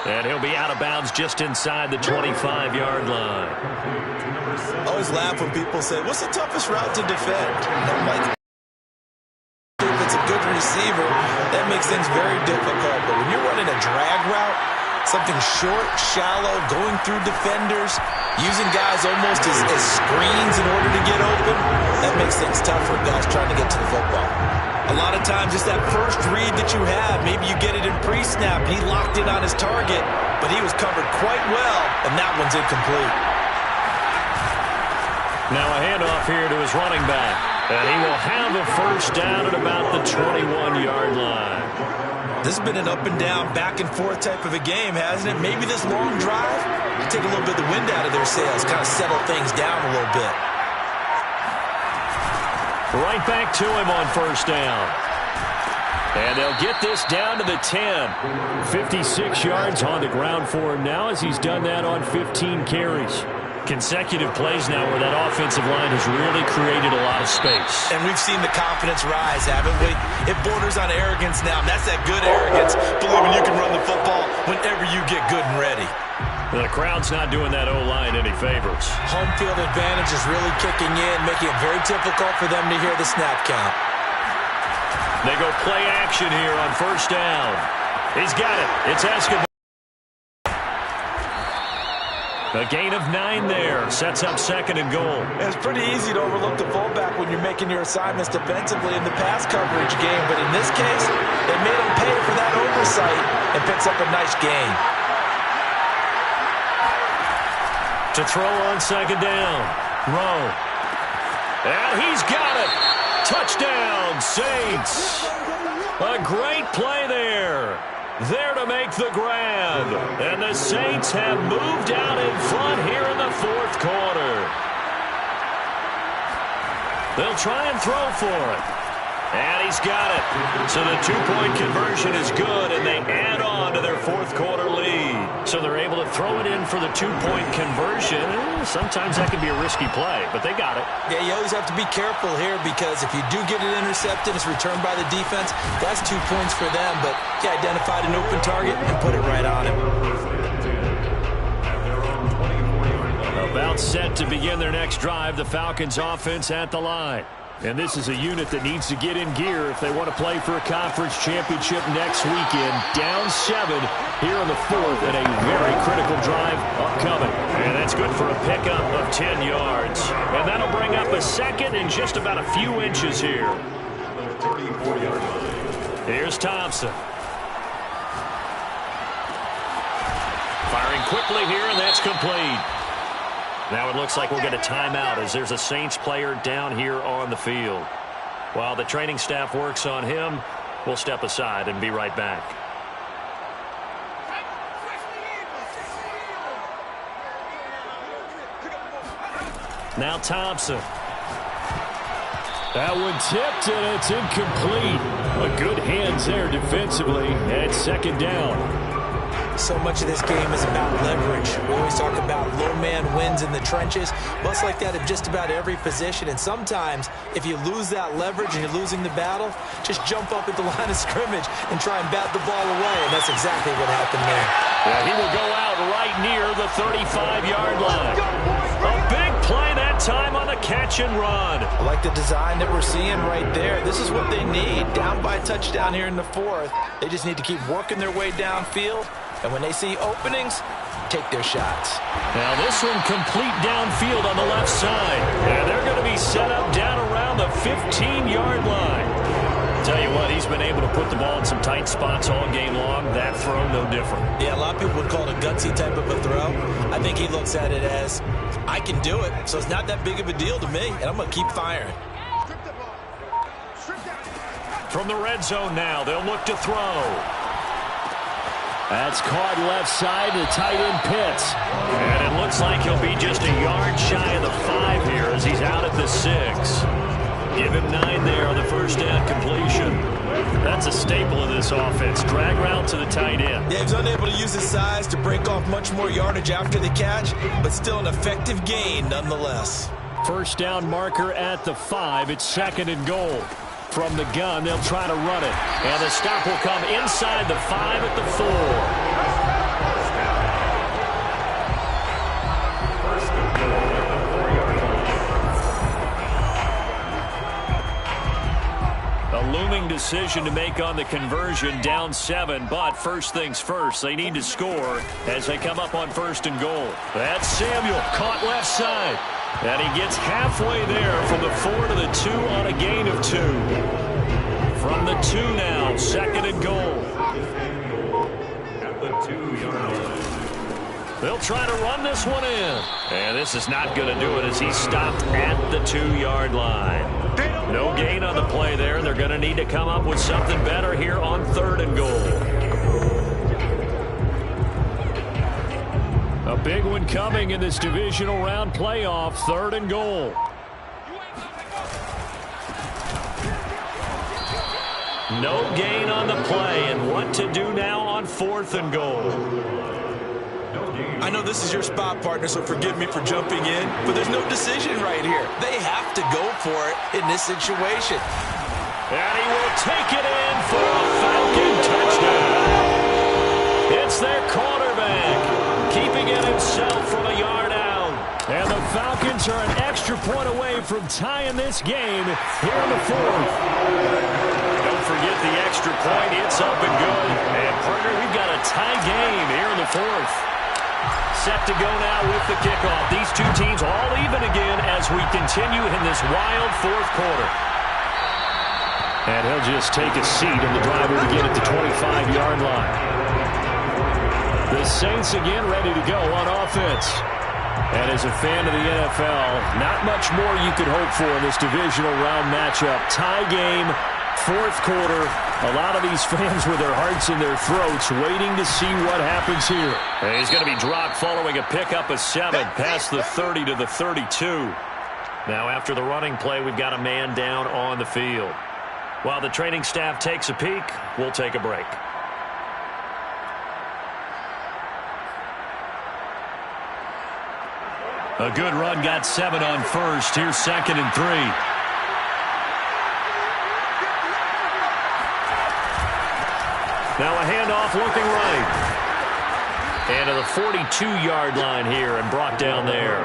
And he'll be out of bounds just inside the 25-yard line. I always laugh when people say, what's the toughest route to defend? And I'm like, if it's a good receiver, that makes things very difficult. But when you're running a drag route, something short, shallow, going through defenders, using guys almost as screens in order to get open, that makes things tough for guys trying to get to the football. A lot of times it's that first read that you have. Maybe you get it in pre-snap, and he locked in on his target, but he was covered quite well, and that one's incomplete. Now a handoff here to his running back, and he will have a first down at about the 21-yard line. This has been an up-and-down, back-and-forth type of a game, hasn't it? Maybe this long drive will take a little bit of the wind out of their sails, kind of settle things down a little bit. Right back to him on first down. And they'll get this down to the 10. 56 yards on the ground for him now as he's done that on 15 carries. Consecutive plays now where that offensive line has really created a lot of space. And we've seen the confidence rise, haven't we? It borders on arrogance now, and that's that good arrogance, believing you can run the football whenever you get good and ready. The crowd's not doing that O-line any favors. Home field advantage is really kicking in, making it very difficult for them to hear the snap count. They go play action here on first down. He's got it. It's Escobar. A gain of 9 there. Sets up 2nd and goal. It's pretty easy to overlook the fullback when you're making your assignments defensively in the pass coverage game, but in this case, they made him pay for that oversight and picks up a nice gain. To throw on 2nd down. Rowe. And he's got it. Touchdown, Saints. A great play there. There to make the grab. And the Saints have moved out in front here in the fourth quarter. They'll try and throw for it. And he's got it. So the two-point conversion is good, and they add on to their fourth quarter lead. So they're able to throw it in for the two-point conversion. Sometimes that can be a risky play, but they got it. Yeah, you always have to be careful here because if you do get it intercepted, it's returned by the defense. That's 2 points for them, but you identified an open target and put it right on him. About set to begin their next drive, the Falcons offense at the line. And this is a unit that needs to get in gear if they want to play for a conference championship next weekend. Down 7 here in the fourth, and a very critical drive upcoming. And that's good for a pickup of 10 yards. And that'll bring up a second and just about a few inches here. Here's Thompson. Firing quickly here, and that's complete. Now it looks like we'll get a timeout as there's a Saints player down here on the field. While the training staff works on him, we'll step aside and be right back. Now Thompson. That one tipped, and it's incomplete. A good hands there defensively, and it's 2nd down. So much of this game is about leverage. We always talk about low man wins in the trenches. Well, it's like that at just about every position. And sometimes, if you lose that leverage and you're losing the battle, just jump up at the line of scrimmage and try and bat the ball away. And that's exactly what happened there. Yeah, he will go out right near the 35-yard line. A big play that time on the catch and run. I like the design that we're seeing right there. This is what they need. Down by a touchdown here in the fourth. They just need to keep working their way downfield. And when they see openings, take their shots. Now this one complete downfield on the left side. And they're going to be set up down around the 15-yard line. Tell you what, he's been able to put the ball in some tight spots all game long. That throw, no different. Yeah, a lot of people would call it a gutsy type of a throw. I think he looks at it as, I can do it, so it's not that big of a deal to me, and I'm going to keep firing. From the red zone now, they'll look to throw. That's caught left side to tight end Pitts. And it looks like he'll be just a yard shy of the 5 here as he's out at the 6. Give him 9 there on the first down completion. That's a staple of this offense. Drag route to the tight end. Yeah, he's unable to use his size to break off much more yardage after the catch, but still an effective gain nonetheless. First down marker at the 5. It's 2nd and goal. From the gun, they'll try to run it. And the stop will come inside the 5 at the 4. A looming decision to make on the conversion, down 7, but first things first, they need to score as they come up on 1st and goal. That's Samuel, caught left side. And he gets halfway there from the 4 to the 2 on a gain of 2. From the 2 now, 2nd and goal. At the 2-yard line. They'll try to run this one in. And this is not going to do it as he's stopped at the 2-yard line. No gain on the play there. They're going to need to come up with something better here on 3rd and goal. A big one coming in this divisional round playoff, 3rd and goal. No gain on the play, and what to do now on 4th and goal. I know this is your spot, partner, so forgive me for jumping in, but there's no decision right here. They have to go for it in this situation. And he will take it in for a Falcon touchdown. It's their quarterback, keeping it himself from a yard out. And the Falcons are an extra point away from tying this game here in the 4th. Don't forget the extra point. It's up and good. And, partner, we've got a tie game here in the 4th. Set to go now with the kickoff. These two teams all even again as we continue in this wild 4th quarter. And he'll just take a seat in the driver to get at the 25-yard line. The Saints again ready to go on offense. And as a fan of the NFL, not much more you could hope for in this divisional round matchup. Tie game, 4th quarter. A lot of these fans with their hearts in their throats waiting to see what happens here. And he's going to be dropped following a pickup of 7 past the 30 to the 32. Now after the running play, we've got a man down on the field. While the training staff takes a peek, we'll take a break. A good run, got 7 on 1st. Here's 2nd and 3. Now a handoff looking right. And to the 42-yard line here and brought down there.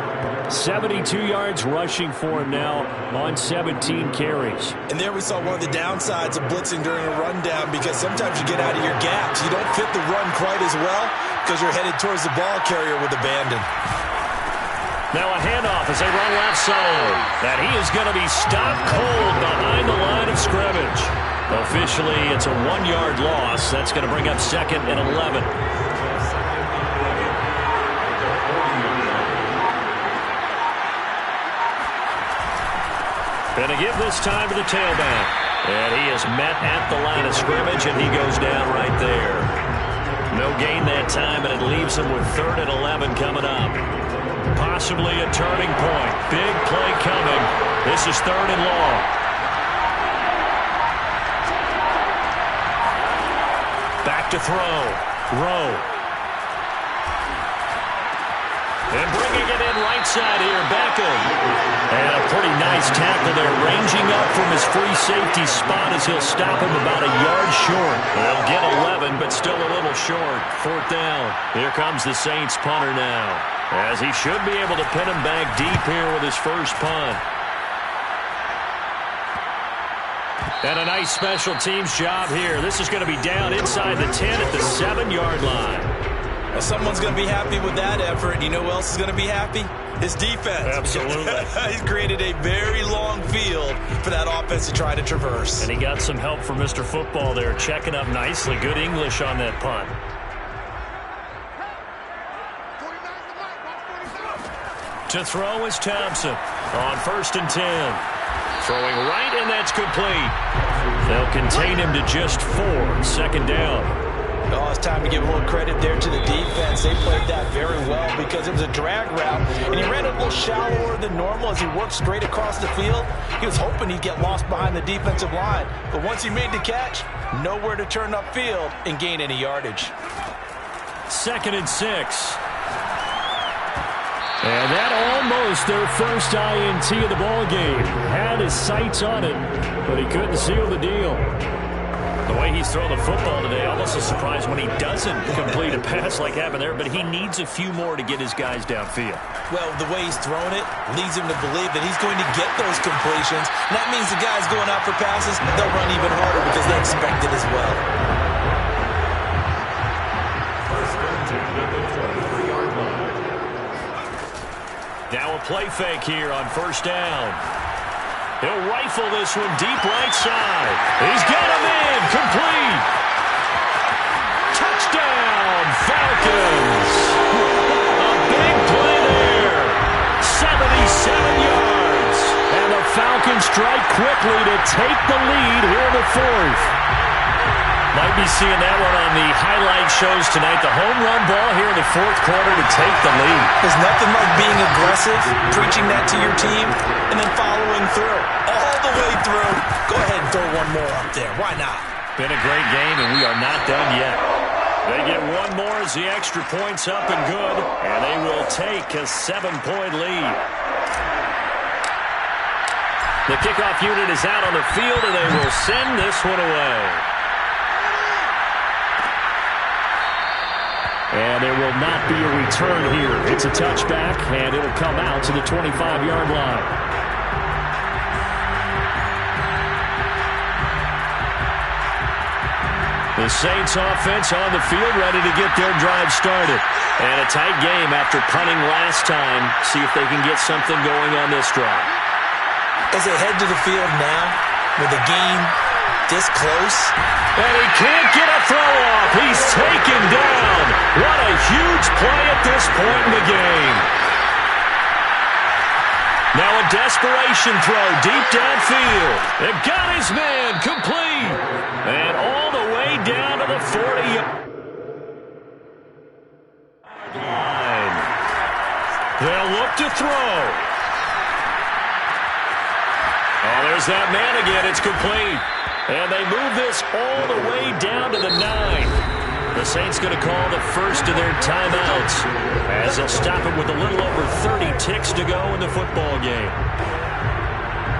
72 yards rushing for him now on 17 carries. And there we saw one of the downsides of blitzing during a rundown, because sometimes you get out of your gaps. You don't fit the run quite as well because you're headed towards the ball carrier with abandon. Now a handoff as they run left side. And he is going to be stopped cold behind the line of scrimmage. Officially, it's a 1-yard loss. That's going to bring up 2nd and 11. Going to give this time to the tailback. And he is met at the line of scrimmage, and he goes down right there. No gain that time, and it leaves him with 3rd and 11 coming up. Possibly a turning point. Big play coming. This is 3rd and long. Back to throw. Rowe. And bringing it in right side here, Beckham. And a pretty nice tackle there, ranging up from his free safety spot as he'll stop him about a yard short. They'll get 11, but still a little short. 4th down. Here comes the Saints punter now, as he should be able to pin him back deep here with his first punt. And a nice special teams job here. This is going to be down inside the 10 at the 7-yard line. Well, someone's going to be happy with that effort. You know who else is going to be happy? His defense. Absolutely. He's created a very long field for that offense to try to traverse. And he got some help from Mr. Football there, checking up nicely. Good English on that punt. To throw is Thompson on 1st and 10. Throwing right, and that's complete. They'll contain him to just 4. 2nd down. Oh, it's time to give a little credit there to the defense. They played that very well because it was a drag route, and he ran it a little shallower than normal as he worked straight across the field. He was hoping he'd get lost behind the defensive line, but once he made the catch, nowhere to turn upfield and gain any yardage. 2nd and 6. And that almost their first INT of the ball game. Had his sights on it, but he couldn't seal the deal. The way he's throwing the football today, almost a surprise when he doesn't complete a pass like happened there, but he needs a few more to get his guys downfield. Well, the way he's thrown it leads him to believe that he's going to get those completions. And that means the guys going out for passes, they'll run even harder because they expect it as well. Now a play fake here on 1st down. He'll rifle this one deep right side. He's got him in. Complete. Touchdown, Falcons. A big play there. 77 yards. And the Falcons strike quickly to take the lead here in the 4th. Might be seeing that one on the highlight shows tonight. The home run ball here in the 4th quarter to take the lead. There's nothing like being aggressive, preaching that to your team, and then following through. All the way through. Go ahead and throw one more up there. Why not? Been a great game, and we are not done yet. They get one more as the extra point's up and good, and they will take a 7-point lead. The kickoff unit is out on the field, and they will send this one away. And there will not be a return here. It's a touchback, and it'll come out to the 25-yard line. The Saints offense on the field, ready to get their drive started. And a tight game after punting last time. See if they can get something going on this drive. As they head to the field now, with the game this close. And he can't get a throw off. He's taken down. What a huge play at this point in the game. Now a desperation throw deep downfield. They've got his man complete. And all the way down to the 40. They'll look to throw. Oh, there's that man again. It's complete. And they move this all the way down to the 9. The Saints going to call the first of their timeouts as they'll stop it with a little over 30 ticks to go in the football game.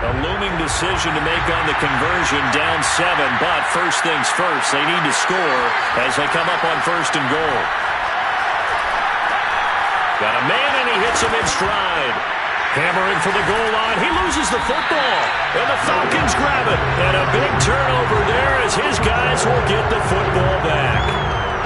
A looming decision to make on the conversion, down 7, but first things first, they need to score as they come up on 1st and goal. Got a man, and he hits him in stride. Hammering for the goal line. He loses the football. And the Falcons grab it. And a big turnover there as his guys will get the football back.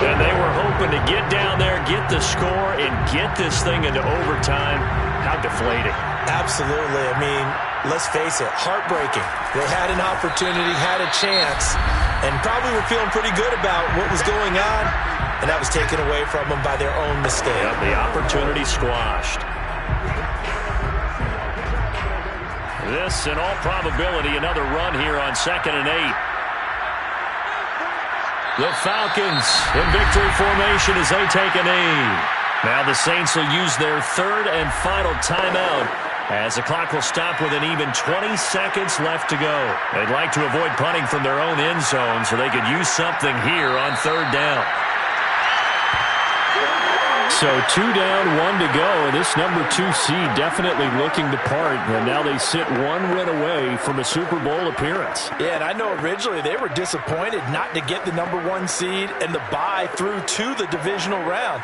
And they were hoping to get down there, get the score, and get this thing into overtime. How deflating. Absolutely. I mean, let's face it, heartbreaking. They had an opportunity, had a chance, and probably were feeling pretty good about what was going on, and that was taken away from them by their own mistake. Yep, the opportunity squashed. This, in all probability, another run here on 2nd and 8. The Falcons in victory formation as they take a knee. Now the Saints will use their 3rd and final timeout as the clock will stop with an even 20 seconds left to go. They'd like to avoid punting from their own end zone so they could use something here on 3rd down. So 2 down, 1 to go, and this number 2 seed definitely looking to part, and now they sit 1 win away from a Super Bowl appearance. Yeah, and I know originally they were disappointed not to get the number 1 seed and the bye through to the divisional round.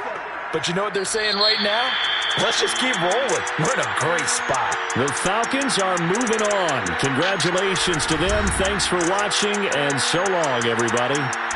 But you know what they're saying right now? Let's just keep rolling. We're in a great spot. The Falcons are moving on. Congratulations to them. Thanks for watching, and so long, everybody.